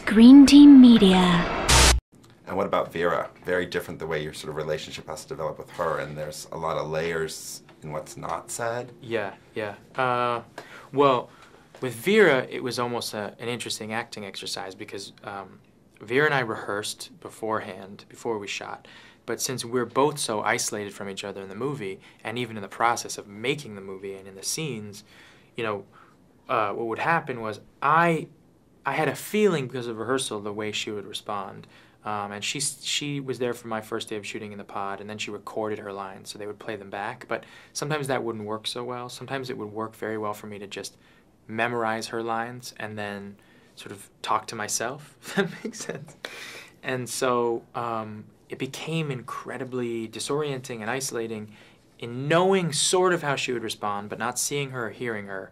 Screen Team Media. And what about Vera? Very different the way your sort of relationship has to develop with her, and there's a lot of layers in what's not said. Yeah. Well, with Vera, it was almost an interesting acting exercise because Vera and I rehearsed beforehand, before we shot. But since we're both so isolated from each other in the movie, and even in the process of making the movie and in the scenes, you know, what would happen was I had a feeling because of rehearsal the way she would respond. And she was there for my first day of shooting in the pod, and then she recorded her lines, so they would play them back. But sometimes that wouldn't work so well. Sometimes it would work very well for me to just memorize her lines and then sort of talk to myself, if that makes sense. And so it became incredibly disorienting and isolating in knowing sort of how she would respond, but not seeing her or hearing her.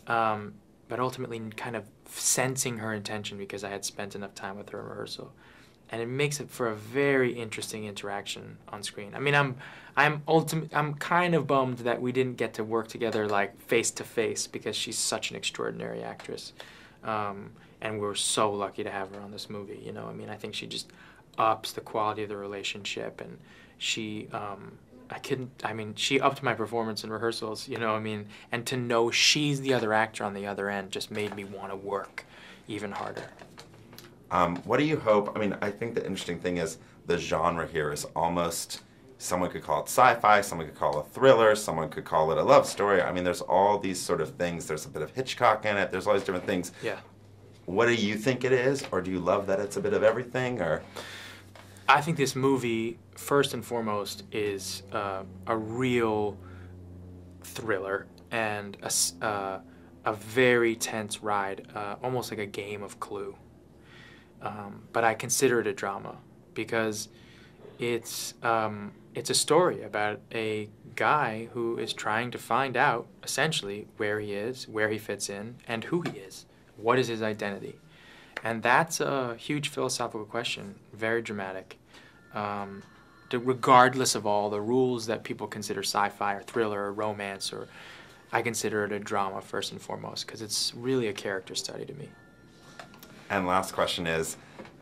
But ultimately kind of sensing her intention because I had spent enough time with her in rehearsal. And it makes it for a very interesting interaction on screen. I mean, I'm kind of bummed that we didn't get to work together like face to face because she's such an extraordinary actress, and we're so lucky to have her on this movie. You know, I mean, I think she just ups the quality of the relationship, and she, she upped my performance in rehearsals. You know, I mean, and to know she's the other actor on the other end just made me want to work even harder. What do you hope? I mean, I think the interesting thing is the genre here is almost, someone could call it sci-fi, someone could call it a thriller, someone could call it a love story. I mean, there's all these sort of things. There's a bit of Hitchcock in it. There's all these different things. Yeah. What do you think it is? Or do you love that it's a bit of everything? Or I think this movie, first and foremost, is a real thriller and a very tense ride, almost like a game of Clue. But I consider it a drama because it's a story about a guy who is trying to find out, essentially, where he is, where he fits in, and who he is. What is his identity? And that's a huge philosophical question, very dramatic. Regardless of all the rules that people consider sci-fi or thriller or romance, or I consider it a drama first and foremost because it's really a character study to me. And last question is...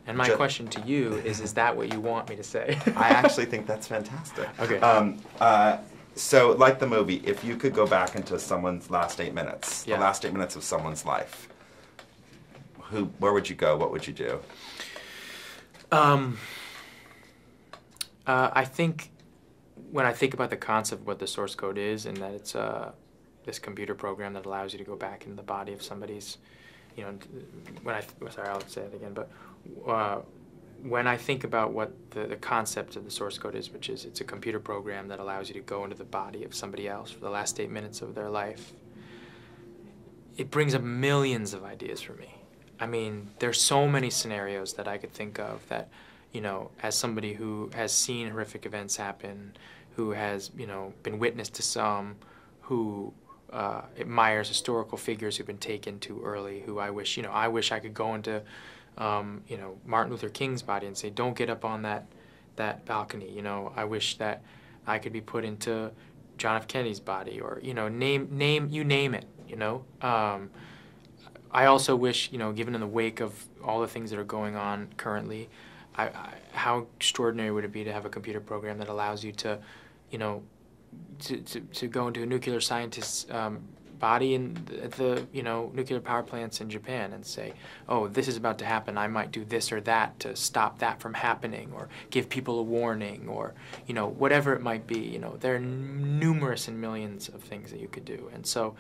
And my question to you is that what you want me to say? I actually think that's fantastic. Okay. So, like the movie, if you could go back into someone's last 8 minutes, yeah. The last 8 minutes of someone's life, where would you go? What would you do? I think when I think about the concept of what the source code is, and that it's this computer program that allows you to go back into the body of somebody's, you know, sorry, I'll say it again, but when I think about what the concept of the source code is, which is it's a computer program that allows you to go into the body of somebody else for the last 8 minutes of their life, it brings up millions of ideas for me. I mean, there's so many scenarios that I could think of that, you know, as somebody who has seen horrific events happen, who has, you know, been witness to some, who admires historical figures who've been taken too early, who I wish I could go into, you know, Martin Luther King's body and say, don't get up on that balcony. You know, I wish that I could be put into John F. Kennedy's body, or, you know, you name it, you know. I also wish, you know, given in the wake of all the things that are going on currently, how extraordinary would it be to have a computer program that allows you to, you know, to go into a nuclear scientist's body at the you know, nuclear power plants in Japan and say, oh, this is about to happen, I might do this or that to stop that from happening, or give people a warning, or, you know, whatever it might be. You know, there are numerous and millions of things that you could do. And so,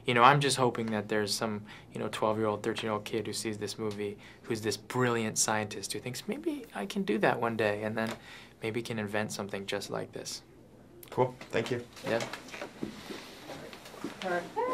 you know, I'm just hoping that there's some, you know, 12-year-old, 13-year-old kid who sees this movie who's this brilliant scientist who thinks, maybe I can do that one day, and then maybe can invent something just like this. Cool. Thank you. Yeah. Perfect.